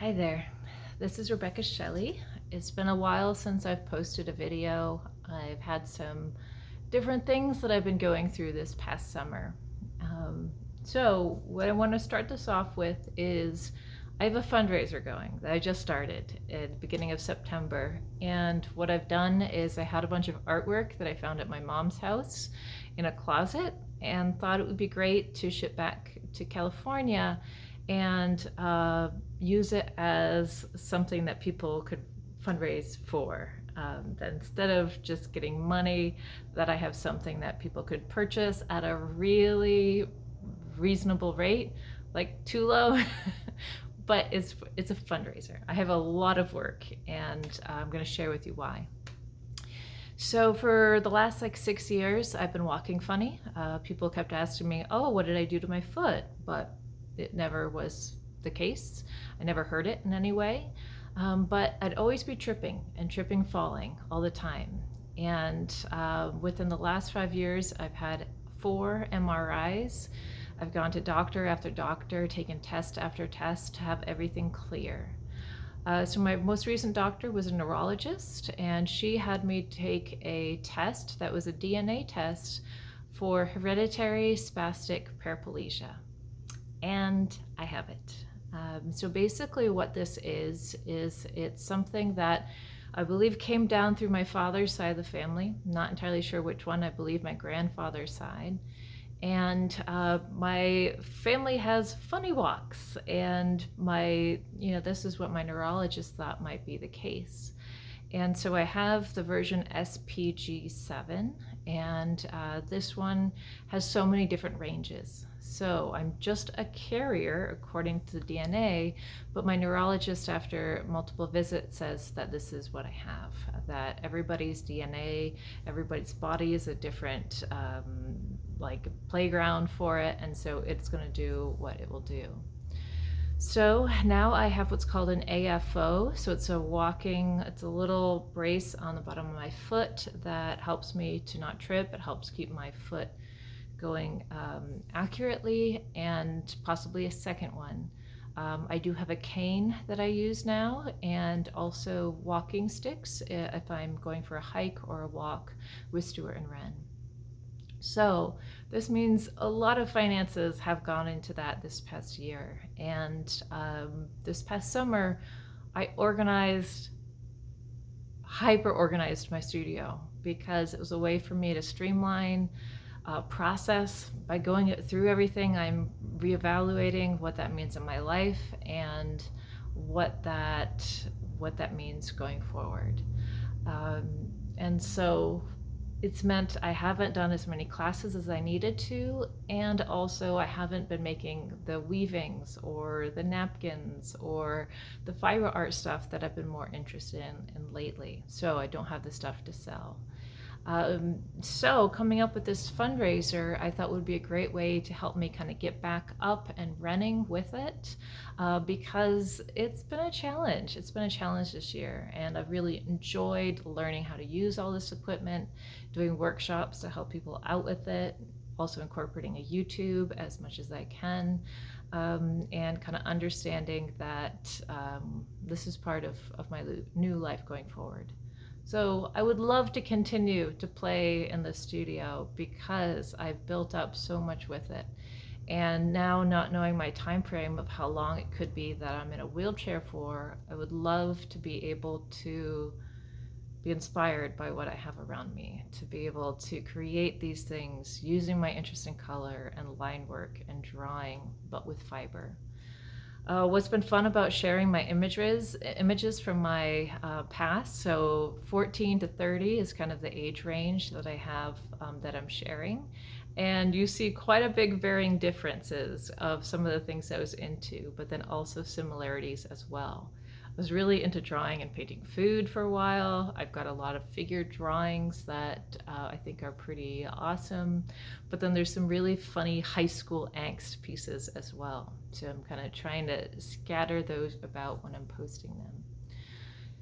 Hi there, this is Rebecca Shelley. It's been a while since I've posted a video. I've had some different things that I've been going through this past summer. So what I want to start this off with is I have a fundraiser going that I just started at the beginning of September. And what I've done is I had a bunch of artwork that I found at my mom's house in a closet and thought it would be great to ship back to California and use it as something that people could fundraise for. That instead of just getting money, that I have something that people could purchase at a really reasonable rate, like too low, but it's a fundraiser. I have a lot of work, and I'm going to share with you why. So for the last 6 years, I've been walking funny. People kept asking me, oh, what did I do to my foot? But it never was the case. I never hurt it in any way. But I'd always be tripping, falling all the time. And within the last 5 years, I've had 4 MRIs. I've gone to doctor after doctor, taken test after test to have everything clear. So my most recent doctor was a neurologist, and she had me take a test that was a DNA test for Hereditary Spastic Paraplegia. And I have it. So basically what this is it's something that I believe came down through my father's side of the family. Not entirely sure which one. I believe my grandfather's side. And my family has funny walks, and this is what my neurologist thought might be the case. And so I have the version SPG7, and this one has so many different ranges. So I'm just a carrier according to the DNA, but my neurologist after multiple visits says that this is what I have, that everybody's DNA, everybody's body is a different playground for it, and so it's going to do what it will do. So now I have what's called an AFO. So it's a little brace on the bottom of my foot that helps me to not trip. It helps keep my foot going accurately, and possibly a second one. I do have a cane that I use now, and also walking sticks if I'm going for a hike or a walk with Stuart and Ren. So this means a lot of finances have gone into that this past year. And this past summer, I hyper-organized my studio because it was a way for me to streamline process. By going through everything, I'm reevaluating what that means in my life and what that means going forward. And so it's meant I haven't done as many classes as I needed to, and also I haven't been making the weavings or the napkins or the fiber art stuff that I've been more interested in lately. So I don't have the stuff to sell. So coming up with this fundraiser, I thought would be a great way to help me kind of get back up and running with it, because it's been a challenge. It's been a challenge this year, and I've really enjoyed learning how to use all this equipment, doing workshops to help people out with it, also incorporating a YouTube as much as I can, and kind of understanding that this is part of my new life going forward. So I would love to continue to play in the studio because I've built up so much with it. And now, not knowing my time frame of how long it could be that I'm in a wheelchair for, I would love to be able to be inspired by what I have around me, to be able to create these things using my interest in color and line work and drawing, but with fiber. What's been fun about sharing my images from my past, so 14 to 30 is kind of the age range that I have that I'm sharing. And you see quite a big varying differences of some of the things I was into, but then also similarities as well. I was really into drawing and painting food for a while. I've got a lot of figure drawings that I think are pretty awesome. But then there's some really funny high school angst pieces as well. So I'm kind of trying to scatter those about when I'm posting them.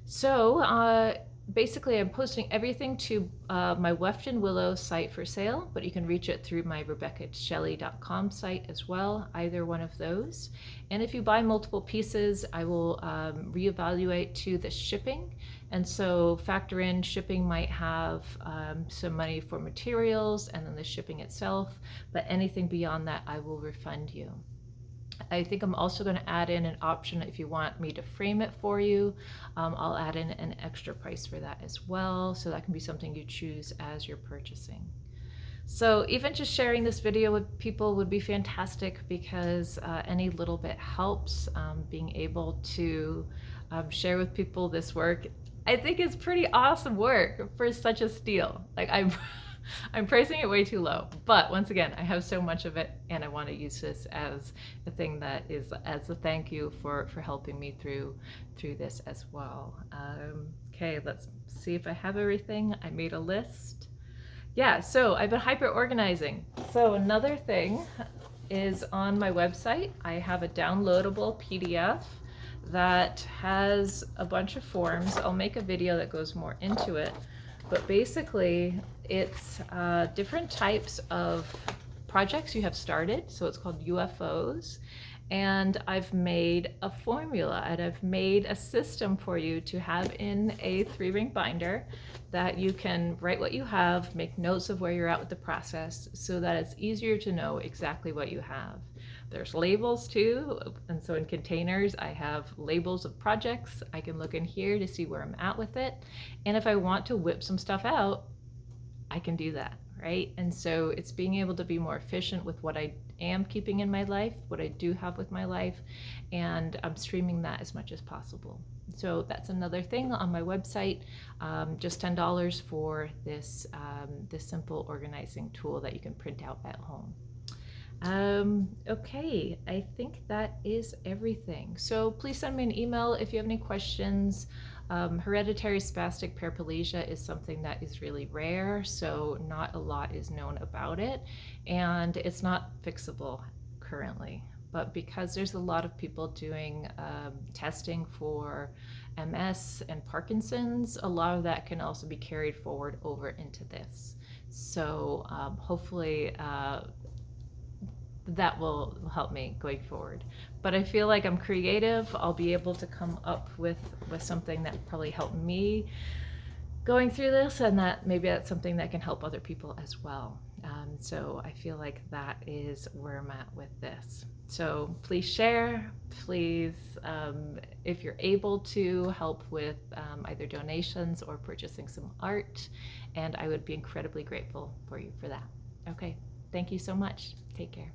So basically, I'm posting everything to my Weft and Willow site for sale, but you can reach it through my RebeccaShelley.com site as well, either one of those. And if you buy multiple pieces, I will reevaluate to the shipping. And so factor in shipping might have some money for materials and then the shipping itself, but anything beyond that, I will refund you. I think I'm also going to add in an option if you want me to frame it for you. I'll add in an extra price for that as well. So that can be something you choose as you're purchasing. So even just sharing this video with people would be fantastic because any little bit helps. Being able to share with people this work, I think is pretty awesome work for such a steal. Like I'm pricing it way too low, but once again, I have so much of it and I want to use this as a thing that is as a thank you for helping me through this as well. Okay, let's see if I have everything. I made a list. Yeah, so I've been hyper organizing. So another thing is on my website, I have a downloadable PDF that has a bunch of forms. I'll make a video that goes more into it, but basically it's different types of projects you have started. So it's called UFOs. And I've made a formula and I've made a system for you to have in a 3-ring binder that you can write what you have, make notes of where you're at with the process so that it's easier to know exactly what you have. There's labels too, and so in containers I have labels of projects. I can look in here to see where I'm at with it, and if I want to whip some stuff out, I can do that, right? And so it's being able to be more efficient with what I am keeping in my life, what I do have with my life, and I'm streaming that as much as possible. So that's another thing on my website, just $10 for this, this simple organizing tool that you can print out at home. Okay, I think that is everything. So please send me an email if you have any questions. Hereditary Spastic Paraplegia is something that is really rare, so not a lot is known about it, and it's not fixable currently. But because there's a lot of people doing testing for MS and Parkinson's, a lot of that can also be carried forward over into this. So hopefully that will help me going forward. But I feel like I'm creative. I'll be able to come up with something that probably helped me going through this, and that maybe that's something that can help other people as well. So I feel like that is where I'm at with this. So please share, please, if you're able to help with either donations or purchasing some art, and I would be incredibly grateful for you for that. Okay, thank you so much. Take care.